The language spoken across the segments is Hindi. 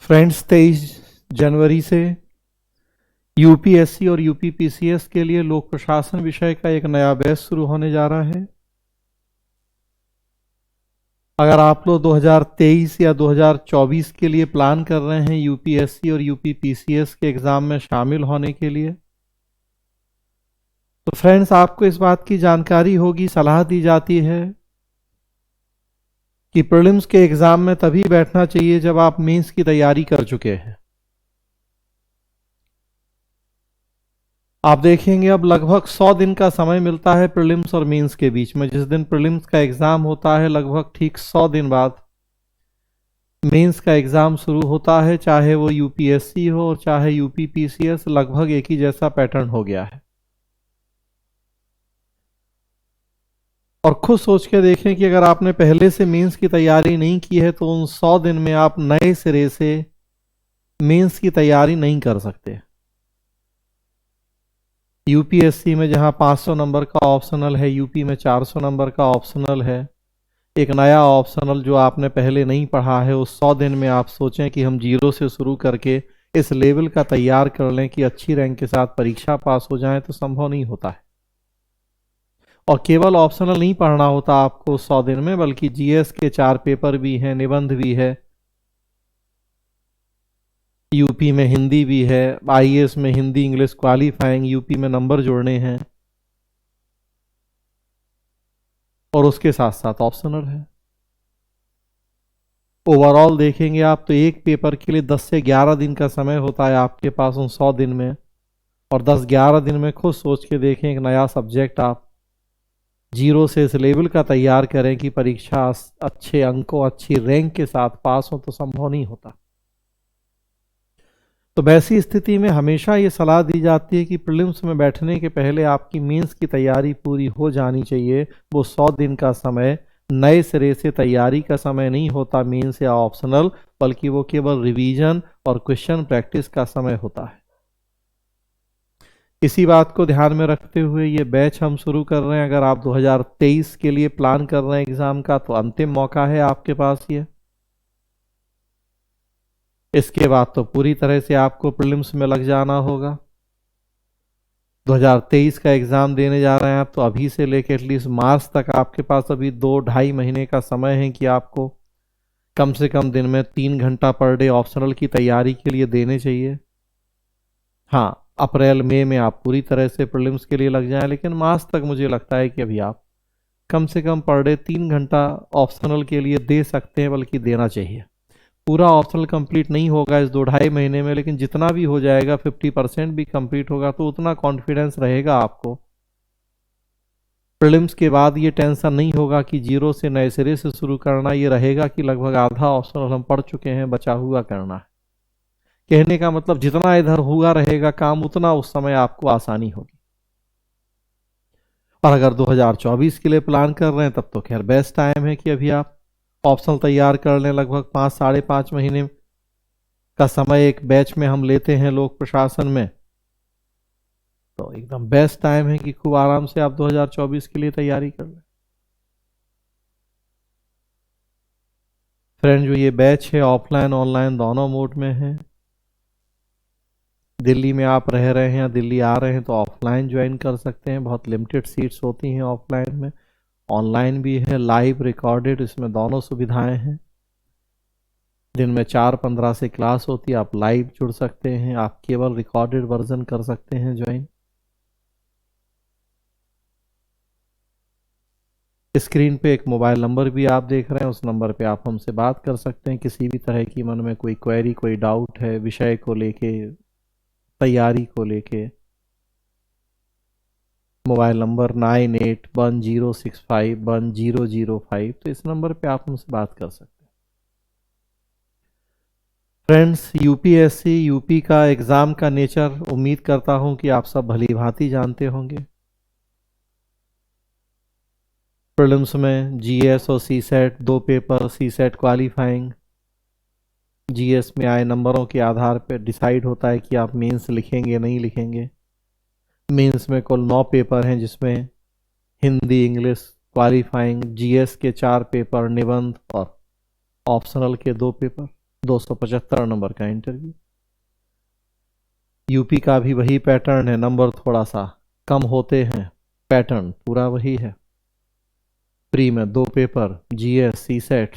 फ्रेंड्स, 23 जनवरी से यूपीएससी और यूपीपीसीएस के लिए लोक प्रशासन विषय का एक नया बैच शुरू होने जा रहा है। अगर आप लोग 2023 या 2024 के लिए प्लान कर रहे हैं यूपीएससी और यूपीपीसीएस के एग्जाम में शामिल होने के लिए, तो फ्रेंड्स आपको इस बात की जानकारी होगी, सलाह दी जाती है कि प्रीलिम्स के एग्जाम में तभी बैठना चाहिए जब आप मेंस की तैयारी कर चुके हैं। आप देखेंगे अब लगभग 100 दिन का समय मिलता है प्रीलिम्स और मेंस के बीच में। जिस दिन प्रीलिम्स का एग्जाम होता है लगभग ठीक 100 दिन बाद मेंस का एग्जाम शुरू होता है, चाहे वो यूपीएससी हो और चाहे यूपीपीसीएस, लगभग एक ही जैसा पैटर्न हो गया है। और खुद सोच के देखें कि अगर आपने पहले से मेंस की तैयारी नहीं की है तो उन 100 दिन में आप नए सिरे से मेंस की तैयारी नहीं कर सकते। यूपीएससी में जहां 500 नंबर का ऑप्शनल है, यूपी में 400 नंबर का ऑप्शनल है, एक नया ऑप्शनल जो आपने पहले नहीं पढ़ा है, उस 100 दिन में आप सोचें कि हम जीरो से शुरू करके इस लेवल का तैयार कर लें कि अच्छी रैंक के साथ परीक्षा पास हो जाए, तो संभव नहीं होता है। और केवल ऑप्शनल नहीं पढ़ना होता आपको 100 दिन में, बल्कि जीएस के 4 पेपर भी हैं, निबंध भी है, यूपी में हिंदी भी है, आईएएस में हिंदी इंग्लिश क्वालिफाइंग, यूपी में नंबर जोड़ने हैं, और उसके साथ साथ ऑप्शनल है। ओवरऑल देखेंगे आप तो एक पेपर के लिए 10 से 11 दिन का समय होता है आपके पास उन 100 दिन में। और 10-11 दिन में खुद सोच के देखें, एक नया सब्जेक्ट आप जीरो से इस लेवल का तैयार करें कि परीक्षा अच्छे अंकों, अच्छी रैंक के साथ पास हो, तो संभव नहीं होता। तो वैसी स्थिति में हमेशा ये सलाह दी जाती है कि प्रीलिम्स में बैठने के पहले आपकी मेंस की तैयारी पूरी हो जानी चाहिए। वो 100 दिन का समय नए सिरे से तैयारी का समय नहीं होता मेंस या ऑप्शनल, बल्कि वो केवल रिवीजन और क्वेश्चन प्रैक्टिस का समय होता है। इसी बात को ध्यान में रखते हुए ये बैच हम शुरू कर रहे हैं। अगर आप 2023 के लिए प्लान कर रहे हैं एग्जाम का, तो अंतिम मौका है आपके पास ये। इसके बाद तो पूरी तरह से आपको प्रीलिम्स में लग जाना होगा। 2023 का एग्जाम देने जा रहे हैं आप, तो अभी से लेकर एटलीस्ट मार्च तक आपके पास अभी 2-2.5 महीने का समय है कि आपको कम से कम दिन में 3 घंटा पर डे ऑप्शनल की तैयारी के लिए देने चाहिए। हाँ, अप्रैल मई में आप पूरी तरह से प्रीलिम्स के लिए लग जाएं, लेकिन मार्च तक मुझे लगता है कि अभी आप कम से कम पर डे 3 घंटा ऑप्शनल के लिए दे सकते हैं, बल्कि देना चाहिए। पूरा ऑप्शनल कंप्लीट नहीं होगा इस 2-2.5 महीने में, लेकिन जितना भी हो जाएगा 50% भी कंप्लीट होगा, तो उतना कॉन्फिडेंस रहेगा आपको। प्रीलिम्स के बाद ये टेंशन नहीं होगा कि जीरो से नए सिरे से शुरू करना, ये रहेगा कि लगभग आधा ऑप्शनल हम पढ़ चुके हैं, बचा हुआ करना है। कहने का मतलब जितना इधर हुआ रहेगा काम, उतना उस समय आपको आसानी होगी। और अगर 2024 के लिए प्लान कर रहे हैं, तब तो खैर बेस्ट टाइम है कि अभी आप ऑप्शनल तैयार कर लें। लगभग 5-5.5 महीने का समय एक बैच में हम लेते हैं लोक प्रशासन में, तो एकदम बेस्ट टाइम है कि खूब आराम से आप 2024 के लिए तैयारी कर लें। फ्रेंड, जो ये बैच है ऑफलाइन ऑनलाइन दोनों मोड में है। दिल्ली में आप रह रहे हैं या दिल्ली आ रहे हैं तो ऑफलाइन ज्वाइन कर सकते हैं, बहुत लिमिटेड सीट्स होती हैं ऑफलाइन में। ऑनलाइन भी है, लाइव रिकॉर्डेड, इसमें दोनों सुविधाएं हैं। दिन में 4-15 से क्लास होती है, आप लाइव जुड़ सकते हैं, आप केवल रिकॉर्डेड वर्जन कर सकते हैं ज्वाइन। स्क्रीन पे एक मोबाइल नंबर भी आप देख रहे हैं, उस नंबर पे आप हमसे बात कर सकते हैं। किसी भी तरह की मन में कोई क्वेरी, कोई डाउट है विषय को लेके, तैयारी को लेके, मोबाइल नंबर 9810651005, तो इस नंबर पे आप हमसे बात कर सकते हैं। फ्रेंड्स, यूपीएससी यूपी का एग्जाम का नेचर उम्मीद करता हूं कि आप सब भली भांति जानते होंगे। प्रीलिम्स में जीएस और CSAT 2 paper, CSAT qualifying, GS में आए नंबरों के आधार पर डिसाइड होता है कि आप मेंस लिखेंगे नहीं लिखेंगे। मेंस में कुल 9 पेपर हैं, जिसमें हिंदी इंग्लिश क्वालिफाइंग, जीएस के 4 पेपर, निबंध और ऑप्शनल के 2 पेपर। 275 नंबर का इंटरव्यू। यूपी का भी वही पैटर्न है, नंबर थोड़ा सा कम होते हैं, पैटर्न पूरा वही है। प्री में 2 पेपर, जीएस, सीसेट,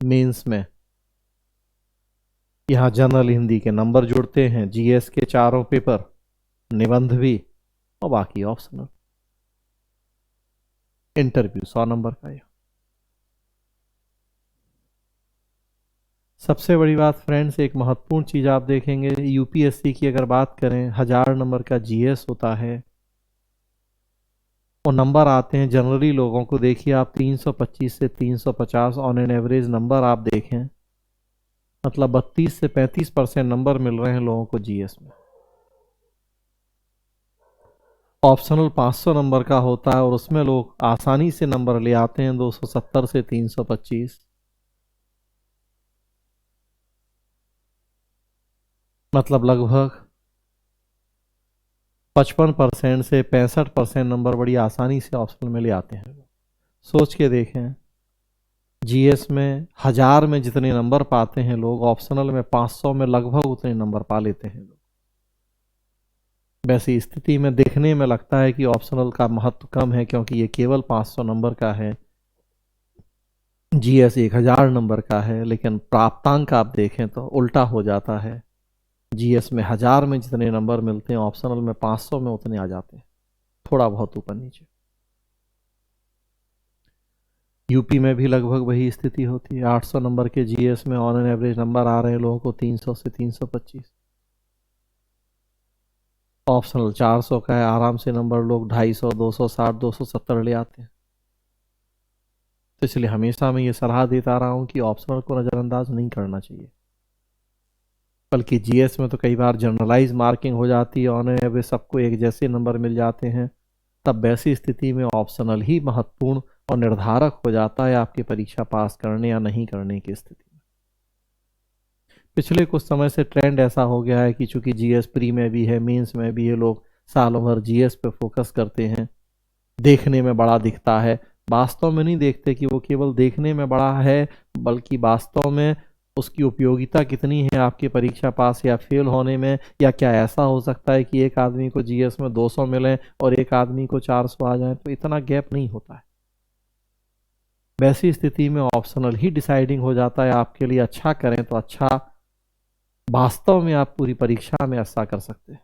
मेंस में यहाँ जनरल हिंदी के नंबर जुड़ते हैं, जीएस के 4 पेपर, निबंध भी, और बाकी ऑप्शनल। इंटरव्यू 100 नंबर का। यह सबसे बड़ी बात फ्रेंड्स, एक महत्वपूर्ण चीज आप देखेंगे, यूपीएससी की अगर बात करें, 1000 नंबर का जीएस होता है और नंबर आते हैं जनरली लोगों को, देखिए आप 325 से 350 ऑन एन एवरेज नंबर आप देखें, मतलब 32 से 35% नंबर मिल रहे हैं लोगों को जीएस में। ऑप्शनल 500 नंबर का होता है और उसमें लोग आसानी से नंबर ले आते हैं 270 से 325, मतलब लगभग 55% से 65% नंबर बड़ी आसानी से ऑप्शनल में ले आते हैं। सोच के देखें, जीएस में 1000 में जितने नंबर पाते हैं लोग, ऑप्शनल में 500 में लगभग उतने नंबर पा लेते हैं लोग। वैसी स्थिति में देखने में लगता है कि ऑप्शनल का महत्व कम है, क्योंकि ये केवल 500 नंबर का है, जीएस 1000 नंबर का है, लेकिन प्राप्तांक आप देखें तो उल्टा हो जाता है। जीएस में 1000 में जितने नंबर मिलते हैं, ऑप्शनल में 500 में उतने आ जाते हैं, थोड़ा बहुत ऊपर नीचे। यूपी में भी लगभग वही स्थिति होती है, 800 नंबर के जीएस में ऑन एन एवरेज नंबर आ रहे हैं लोगों को 300 से 325, ऑप्शनल 400 का है, आराम से नंबर लोग 250, 260, 270 ले आते हैं। तो इसलिए हमेशा मैं ये सलाह देता रहा हूँ कि ऑप्शनल को नज़रअंदाज नहीं करना चाहिए, बल्कि जीएस में तो कई बार जनरलाइज मार्किंग हो जाती है, ऑन एवरेज सबको एक जैसे नंबर मिल जाते हैं, तब वैसी स्थिति में ऑप्शनल ही महत्वपूर्ण और निर्धारक हो जाता है आपकी परीक्षा पास करने या नहीं करने की स्थिति में। पिछले कुछ समय से ट्रेंड ऐसा हो गया है कि चूंकि जीएस प्री में भी है, मेंस में भी है, लोग सालों भर जीएस पे फोकस करते हैं, देखने में बड़ा दिखता है, वास्तव में नहीं देखते कि वो केवल देखने में बड़ा है, बल्कि वास्तव में उसकी उपयोगिता कितनी है आपके परीक्षा पास या फेल होने में। या क्या ऐसा हो सकता है कि एक आदमी को जीएस में 200 मिले और एक आदमी को 400 आ जाए? तो इतना गैप नहीं होता है। वैसी स्थिति में ऑप्शनल ही डिसाइडिंग हो जाता है आपके लिए। अच्छा करें तो अच्छा, वास्तव में आप पूरी परीक्षा में ऐसा कर सकते हैं।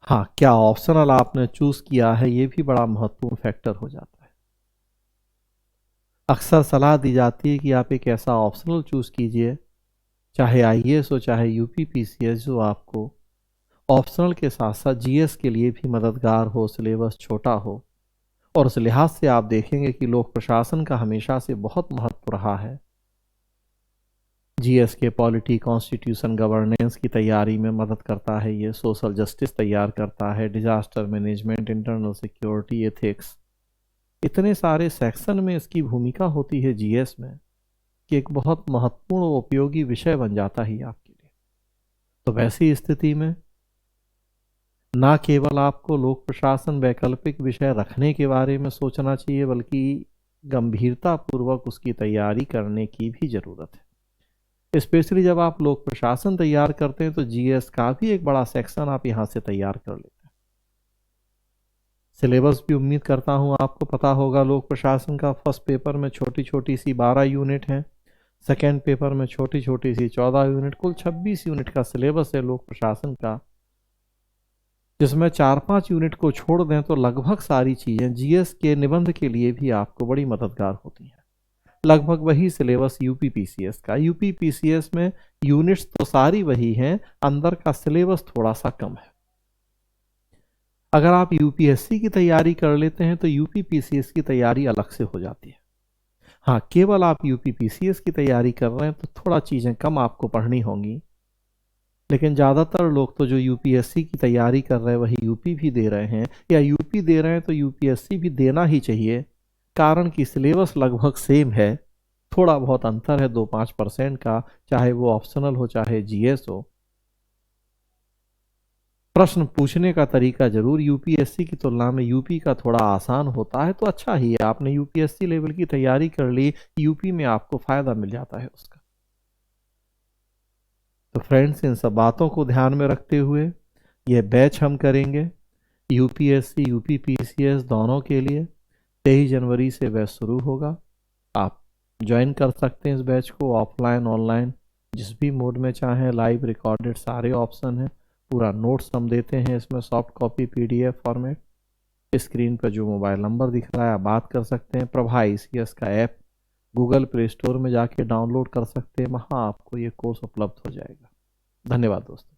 हाँ, क्या ऑप्शनल आपने चूज किया है, ये भी बड़ा महत्वपूर्ण फैक्टर हो जाता है। अक्सर सलाह दी जाती है कि आप एक ऐसा ऑप्शनल चूज कीजिए, चाहे आईएएस हो चाहे यूपी पीसीएस, जो आपको ऑप्शनल के साथ साथ जीएस के लिए भी मददगार हो, सिलेबस छोटा हो। और उस लिहाज से आप देखेंगे कि लोक प्रशासन का हमेशा से बहुत महत्व रहा है। जीएस के पॉलिटी, कॉन्स्टिट्यूशन, गवर्नेंस की तैयारी में मदद करता है, ये सोशल जस्टिस तैयार करता है, disaster management, internal security, ethics, इतने सारे सेक्शन में इसकी भूमिका होती है जीएस में कि एक बहुत महत्वपूर्ण और उपयोगी विषय बन जाता है आपके लिए। तो वैसी स्थिति में ना केवल आपको लोक प्रशासन वैकल्पिक विषय रखने के बारे में सोचना चाहिए, बल्कि गंभीरता पूर्वक उसकी तैयारी करने की भी जरूरत है। स्पेशली जब आप लोक प्रशासन तैयार करते हैं तो जीएस का भी एक बड़ा सेक्शन आप यहाँ से तैयार कर लेते हैं। सिलेबस भी उम्मीद करता हूँ आपको पता होगा। लोक प्रशासन का फर्स्ट पेपर में छोटी छोटी सी 12 यूनिट है, सेकेंड पेपर में छोटी छोटी सी 14 यूनिट, कुल 26 यूनिट का सिलेबस है लोक प्रशासन का, जिसमें 4-5 यूनिट को छोड़ दें तो लगभग सारी चीज़ें जीएस के निबंध के लिए भी आपको बड़ी मददगार होती हैं। लगभग वही सिलेबस यूपी पीसीएस का। यूपी पीसीएस में यूनिट्स तो सारी वही हैं, अंदर का सिलेबस थोड़ा सा कम है। अगर आप यूपीएससी की तैयारी कर लेते हैं तो यूपी पीसीएस की तैयारी अलग से हो जाती है। हाँ, केवल आप यूपी पीसीएस की तैयारी कर रहे हैं तो थोड़ा चीज़ें कम आपको पढ़नी होंगी, लेकिन ज़्यादातर लोग तो जो यूपीएससी की तैयारी कर रहे हैं वही यूपी भी दे रहे हैं, या यूपी दे रहे हैं तो यूपीएससी भी देना ही चाहिए, कारण कि सिलेबस लगभग सेम है, थोड़ा बहुत अंतर है 2-5% का, चाहे वो ऑप्शनल हो चाहे जीएस हो। प्रश्न पूछने का तरीका जरूर यूपीएससी की तुलना में यूपी का थोड़ा आसान होता है, तो अच्छा ही है, आपने यूपीएससी लेवल की तैयारी कर ली, यूपी में आपको फायदा मिल जाता है उसका। तो फ्रेंड्स, इन सब बातों को ध्यान में रखते हुए यह बैच हम करेंगे यूपीएससी यूपी पीसीएस दोनों के लिए। 23 जनवरी से बैच शुरू होगा। आप ज्वाइन कर सकते हैं इस बैच को, ऑफलाइन ऑनलाइन जिस भी मोड में चाहें, लाइव रिकॉर्डेड सारे ऑप्शन हैं। पूरा नोट्स हम देते हैं इसमें, soft copy PDF format. Screen पर जो मोबाइल नंबर दिख रहा है आप बात कर सकते हैं। प्रभा ICS का ऐप गूगल प्ले स्टोर में जाके डाउनलोड कर सकते हैं, वहाँ आपको ये कोर्स उपलब्ध हो जाएगा। धन्यवाद दोस्तों।